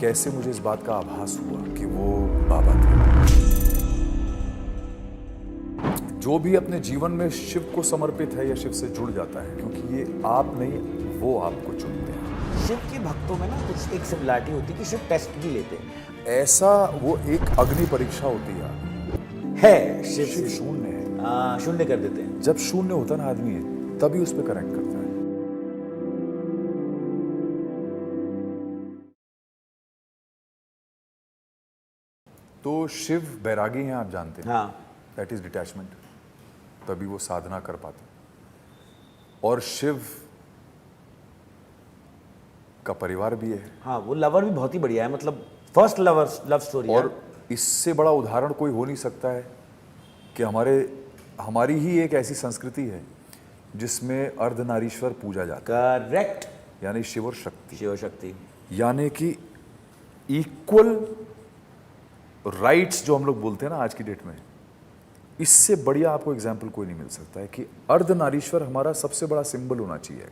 कैसे मुझे इस बात का आभास हुआ कि वो बाबा थे। जो भी अपने जीवन में शिव को समर्पित है या शिव से जुड़ जाता है, क्योंकि ये आप नहीं, वो आपको चुनते हैं। शिव के भक्तों में ना कुछ एक सिमिलरिटी होती है कि शिव टेस्ट भी लेते हैं। ऐसा वो एक अग्नि परीक्षा होती है शिव शिव शून्य है। शून्य कर देते हैं। जब शून्य होता ना आदमी तभी उस पर कनेक्ट करता है। तो शिव बैरागी हैं, आप जानते हैं। हाँ, दैट इज डिटैचमेंट। तभी वो साधना कर पाते। और शिव का परिवार भी है। हाँ, वो लवर भी बहुत ही बढ़िया है, मतलब फर्स्ट लव स्टोरी है। और इससे बड़ा उदाहरण कोई हो नहीं सकता है कि हमारी ही एक ऐसी संस्कृति है जिसमें अर्धनारीश्वर पूजा जाता करेक्ट। है, यानी शिव और शक्ति, शिव शक्ति, यानी कि इक्वल राइट्स जो हम लोग बोलते हैं ना आज की डेट में, इससे बढ़िया आपको एग्जाम्पल कोई नहीं मिल सकता है कि अर्धनारीश्वर हमारा सबसे बड़ा सिंबल होना चाहिए।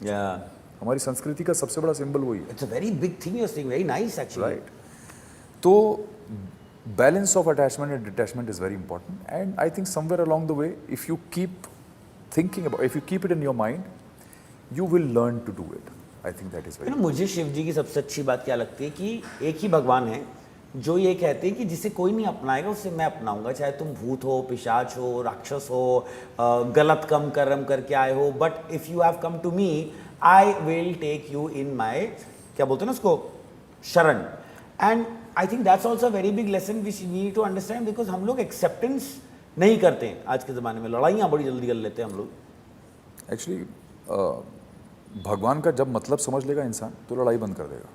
हमारी संस्कृति का सबसे बड़ा सिंबल वही है। It's a very big thing you are saying, very nice actually. Right. तो balance of attachment and detachment is very important, and I think somewhere along the way, if you keep thinking about, if you keep it in your mind, you will learn to do it. I think that is very मुझे शिव जी की सबसे अच्छी बात क्या लगती है कि एक ही भगवान है जो ये कहते हैं कि जिसे कोई नहीं अपनाएगा उसे मैं अपनाऊंगा, चाहे तुम भूत हो, पिशाच हो, राक्षस हो, गलत कर्म करके आए हो, but if you have come to me I will take you in my, क्या बोलते हैं ना उसको, शरण। And I think that's also very big lesson which we need to understand, because हम लोग एक्सेप्टेंस नहीं करते हैं आज के ज़माने में, लड़ाइयाँ बड़ी जल्दी कर लेते हैं हम लोग। एक्चुअली भगवान का जब मतलब समझ लेगा इंसान तो लड़ाई बंद कर देगा।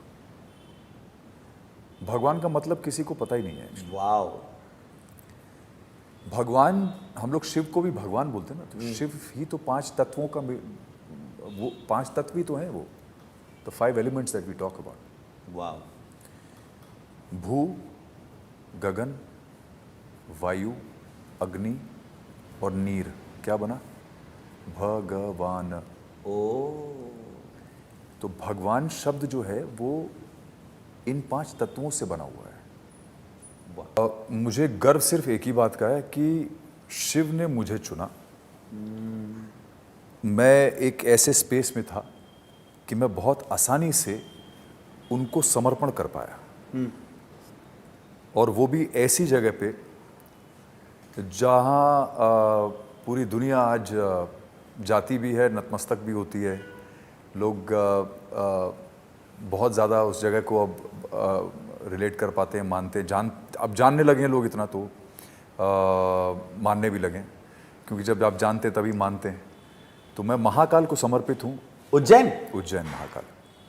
भगवान का मतलब किसी को पता ही नहीं है। वाओ। भगवान, हम लोग शिव को भी भगवान बोलते हैं ना, तो शिव ही तो 5 तत्वों का, वो 5 तत्व ही तो हैं, वो the 5 elements that we talk about. Wow. भू, गगन, वायु, अग्नि और नीर, क्या बना? भगवान। ओ। तो भगवान शब्द जो है वो इन 5 तत्वों से बना हुआ है। मुझे गर्व सिर्फ एक ही बात का है कि शिव ने मुझे चुना। मैं एक ऐसे स्पेस में था कि मैं बहुत आसानी से उनको समर्पण कर पाया, और वो भी ऐसी जगह पे जहाँ पूरी दुनिया आज जाती भी है, नतमस्तक भी होती है। लोग बहुत ज़्यादा उस जगह को अब रिलेट कर पाते हैं, मानते हैं, अब जानने लगे हैं लोग इतना, तो मानने भी लगे, क्योंकि जब आप जानते तभी मानते हैं। तो मैं महाकाल को समर्पित हूँ। उज्जैन महाकाल।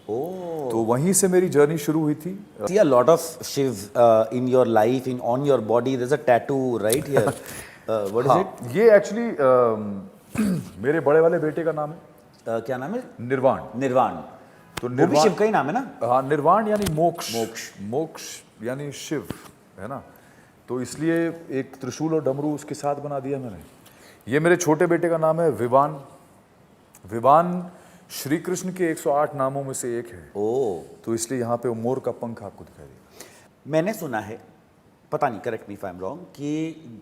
Oh. तो वहीं से मेरी जर्नी शुरू हुई थी। See a lot of Shiv in your life, on your body. There's a tattoo right here. What is it? ये एक्चुअली मेरे बड़े वाले बेटे का नाम है। क्या नाम है? निर्वाण। तो वो भी शिव का ही नाम है ना? हाँ, निर्वाण यानी मोक्ष। मोक्ष यानी शिव, है ना। तो इसलिए एक त्रिशूल और डमरू उसके साथ बना दिया मैंने। ये मेरे छोटे बेटे का नाम है विवान। विवान श्री कृष्ण के 108 नामों में से एक है। ओ। तो इसलिए यहाँ पे मोर का पंख आपको दिखाई देगा। मैंने सुना है, पता नहीं, correct me if I am wrong, कि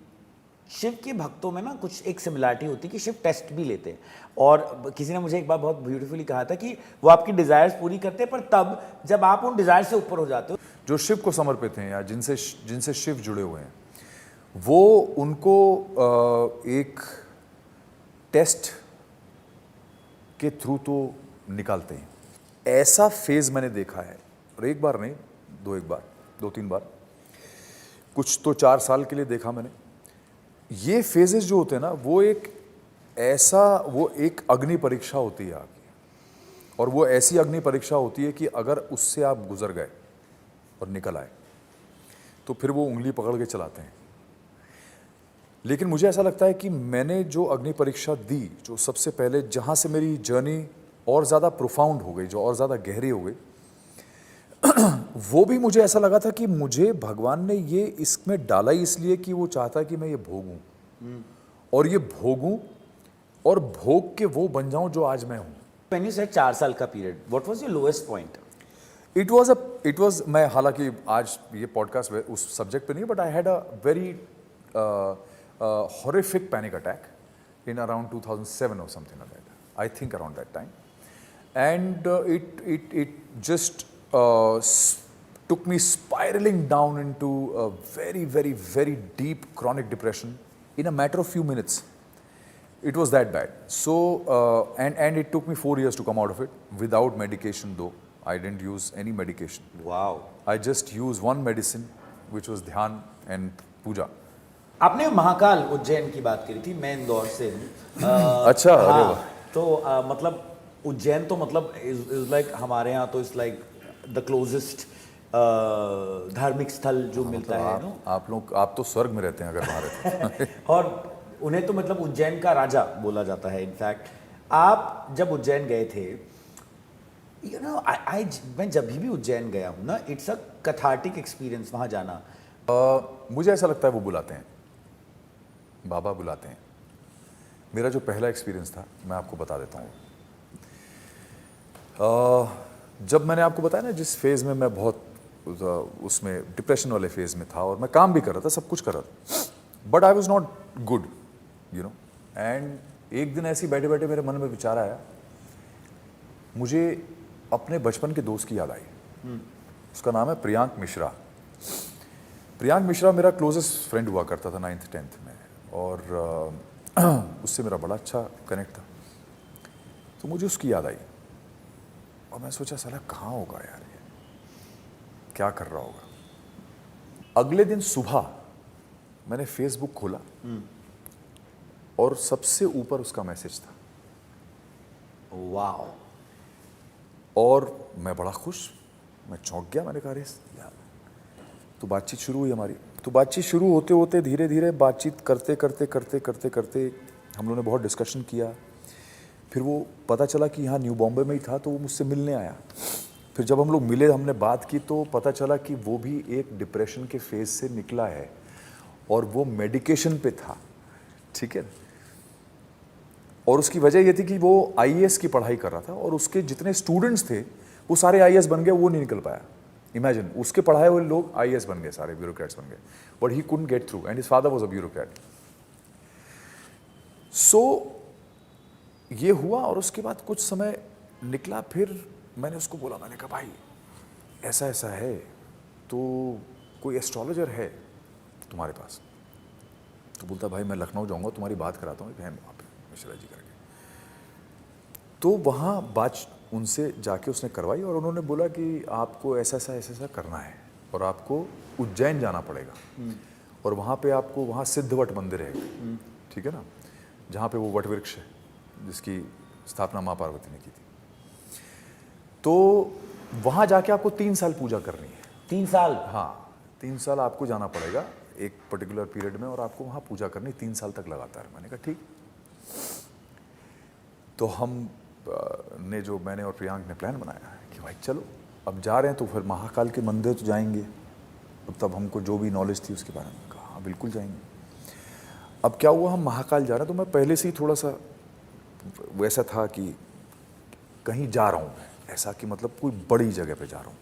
शिव के भक्तों में ना कुछ एक सिमिलरिटी होती है कि शिव टेस्ट भी लेते हैं। और किसी ने मुझे एक बार बहुत ब्यूटीफुली कहा था कि वो आपकी डिजायर्स पूरी करते हैं, पर तब जब आप उन डिजायर से ऊपर हो जाते हो। जो शिव को समर्पित हैं या जिनसे शिव जुड़े हुए हैं, वो उनको एक टेस्ट के थ्रू तो निकालते हैं। ऐसा फेज मैंने देखा है, और एक बार नहीं, दो तीन बार, कुछ तो 4 साल के लिए देखा मैंने। ये फेजेस जो होते हैं ना, वो एक अग्नि परीक्षा होती है आपकी, और वो ऐसी अग्नि परीक्षा होती है कि अगर उससे आप गुजर गए और निकल आए तो फिर वो उंगली पकड़ के चलाते हैं। लेकिन मुझे ऐसा लगता है कि मैंने जो अग्नि परीक्षा दी, जो सबसे पहले, जहाँ से मेरी जर्नी और ज़्यादा प्रोफाउंड हो गई, जो और ज़्यादा गहरी हो गई, वो भी मुझे ऐसा लगा था कि मुझे भगवान ने ये इसमें डाला ही इसलिए कि वो चाहता है कि मैं ये भोगूं, और ये भोगूं और भोग के वो बन जाऊं जो आज मैं हूं। When you said 4 साल का period, what was your lowest point? It was मैं हालांकि आज ये पॉडकास्ट उस सब्जेक्ट पे नहीं, but I had a very horrific panic attack in around 2007 or something like that. I think around that time. And it just took me spiraling down into a very, very, very deep chronic depression in a matter of few minutes. It was that bad. So, and it took me 4 years to come out of it without medication though. I didn't use any medication. Wow. I just used one medicine, which was dhyan and puja. आपने महाकाल उज्जैन की बात करी थी, मैं इंदौर से हूँ। अच्छा, अरे हाँ, वाह। तो मतलब उज्जैन तो मतलब इज लाइक हमारे यहाँ तो इट्स लाइक द क्लोजेस्ट धार्मिक स्थल जो मिलता है नो। आप तो स्वर्ग में रहते हैं अगर वहाँ रहते हैं। और उन्हें तो मतलब उज्जैन का राजा बोला जाता है। इनफैक्ट आप जब उज्जैन गए थे, यू नो मैं जब भी उज्जैन गया हूँ ना, इट्स अ कैथार्टिक एक्सपीरियंस वहाँ जाना। मुझे ऐसा लगता है वो बुलाते हैं, बाबा बुलाते हैं। मेरा जो पहला एक्सपीरियंस था मैं आपको बता देता हूँ। जब मैंने आपको बताया ना जिस फेज़ में मैं बहुत उसमें डिप्रेशन वाले फेज़ में था और मैं काम भी कर रहा था, सब कुछ कर रहा था, but I was not good, you know. And एक दिन ऐसे ही बैठे बैठे मेरे मन में विचार आया, मुझे अपने बचपन के दोस्त की याद आई। उसका नाम है प्रियांक मिश्रा। प्रियांक मिश्रा मेरा क्लोजेस्ट फ्रेंड हुआ करता था 9th 10th में, और उससे मेरा बड़ा अच्छा कनेक्ट था। तो मुझे उसकी याद आई और मैं सोचा साला कहाँ होगा यार, ये क्या कर रहा होगा। अगले दिन सुबह मैंने फेसबुक खोला और सबसे ऊपर उसका मैसेज था। वाओ। और मैं बड़ा खुश, मैं चौंक गया। मैंने कहा अरे यार। तो बातचीत शुरू हुई हमारी। तो बातचीत शुरू होते होते धीरे धीरे बातचीत करते करते करते करते करते हम लोगों ने बहुत डिस्कशन किया। फिर वो पता चला कि यहाँ न्यू बॉम्बे में ही था, तो वो मुझसे मिलने आया। फिर जब हम लोग मिले, हमने बात की, तो पता चला कि वो भी एक डिप्रेशन के फेज से निकला है और वो मेडिकेशन पे था, ठीक है। और उसकी वजह ये थी कि वो आईएएस की पढ़ाई कर रहा था और उसके जितने स्टूडेंट्स थे वो सारे आईएएस बन गए, वो नहीं निकल पाया। इमेजिन, उसके पढ़ाए हुए लोग आईएएस बन गए, सारे ब्यूरोक्रेट्स बन गए, but he couldn't get through and his father was a bureaucrat. So ये हुआ और उसके बाद कुछ समय निकला। फिर मैंने उसको बोला, मैंने कहा भाई ऐसा ऐसा है, तो कोई एस्ट्रोलॉजर है तुम्हारे पास? तो बोलता भाई मैं लखनऊ जाऊंगा, तुम्हारी बात कराता हूँ, एक है वहाँ पे मिश्रा जी करके। तो वहाँ बात उनसे जाके उसने करवाई और उन्होंने बोला कि आपको ऐसा ऐसा करना है और आपको उज्जैन जाना पड़ेगा और वहाँ पे आपको, वहाँ सिद्धवट मंदिर है, ठीक है ना, जहाँ पे वो वट वृक्ष है जिसकी स्थापना माँ पार्वती ने की थी। तो वहाँ जाके आपको 3 साल पूजा करनी है। 3 साल? हाँ, 3 साल आपको जाना पड़ेगा एक पर्टिकुलर पीरियड में और आपको वहाँ पूजा करनी 3 साल तक लगातार। मैंने कहा ठीक। तो हम ने जो मैंने और प्रियांक ने प्लान बनाया है कि भाई चलो अब जा रहे हैं तो फिर महाकाल के मंदिर तो जाएंगे। तब हमको जो भी नॉलेज थी उसके बारे में कहा हाँ बिल्कुल जाएंगे। अब क्या हुआ, हम महाकाल जा रहे हैं, तो मैं पहले से ही थोड़ा सा वैसा था कि कहीं जा रहा हूँ मैं, ऐसा कि मतलब कोई बड़ी जगह पे जा रहा हूँ।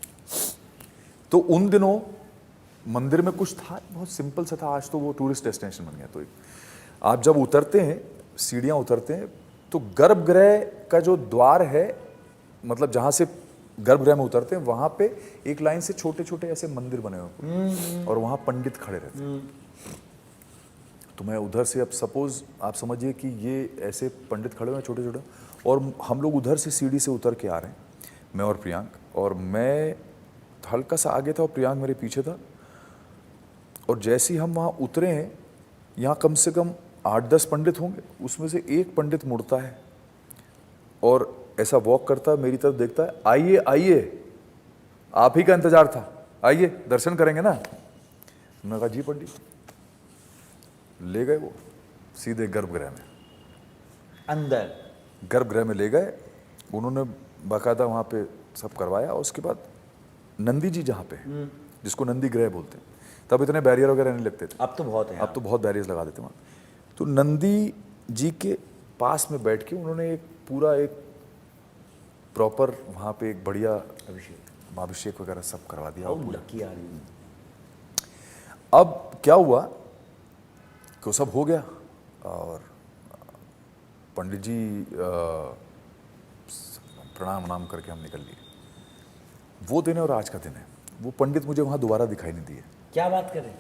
तो उन दिनों मंदिर में कुछ था, बहुत सिंपल सा था। आज तो वो टूरिस्ट डेस्टिनेशन बन गया। तो आप जब उतरते हैं, सीढ़ियाँ उतरते हैं, तो गर्भगृह का जो द्वार है, मतलब जहाँ से गर्भगृह में उतरते हैं, वहाँ पे एक लाइन से छोटे छोटे ऐसे मंदिर बने हुए और वहाँ पंडित खड़े रहते हैं। तो मैं उधर से, अब सपोज आप समझिए कि ये ऐसे पंडित खड़े हुए हैं छोटे छोटे, और हम लोग उधर से सीढ़ी से उतर के आ रहे हैं, मैं और प्रियांक। और मैं हल्का सा आगे था और प्रियांक मेरे पीछे था। और जैसे ही हम वहाँ उतरे हैं, यहाँ कम से कम 8-10 पंडित होंगे, उसमें से एक पंडित मुड़ता है और ऐसा वॉक करता है, मेरी तरफ देखता है, आइए आइए, आप ही का इंतजार था, आइए दर्शन करेंगे ना। मैंने कहा जी पंडित। ले गए वो सीधे गर्भगृह में, अंदर गर्भगृह में ले गए। उन्होंने बाकायदा वहाँ पे सब करवाया। और उसके बाद नंदी जी जहाँ पे, जिसको नंदी गृह बोलते हैं, तब इतने बैरियर वगैरह नहीं लगते थे, अब तो बहुत है, अब तो बहुत बैरियर्स लगा देते वहाँ। तो नंदी जी के पास में बैठ के उन्होंने एक पूरा एक प्रॉपर वहाँ पे एक बढ़िया अभिषेक वगैरह सब करवा दिया। How lucky are you. अब क्या हुआ कि वो सब हो गया और पंडित जी प्रणाम वणाम करके हम निकल लिए। वो दिन है और आज का दिन है। वो पंडित मुझे वहाँ दोबारा दिखाई नहीं दिए। क्या बात करें।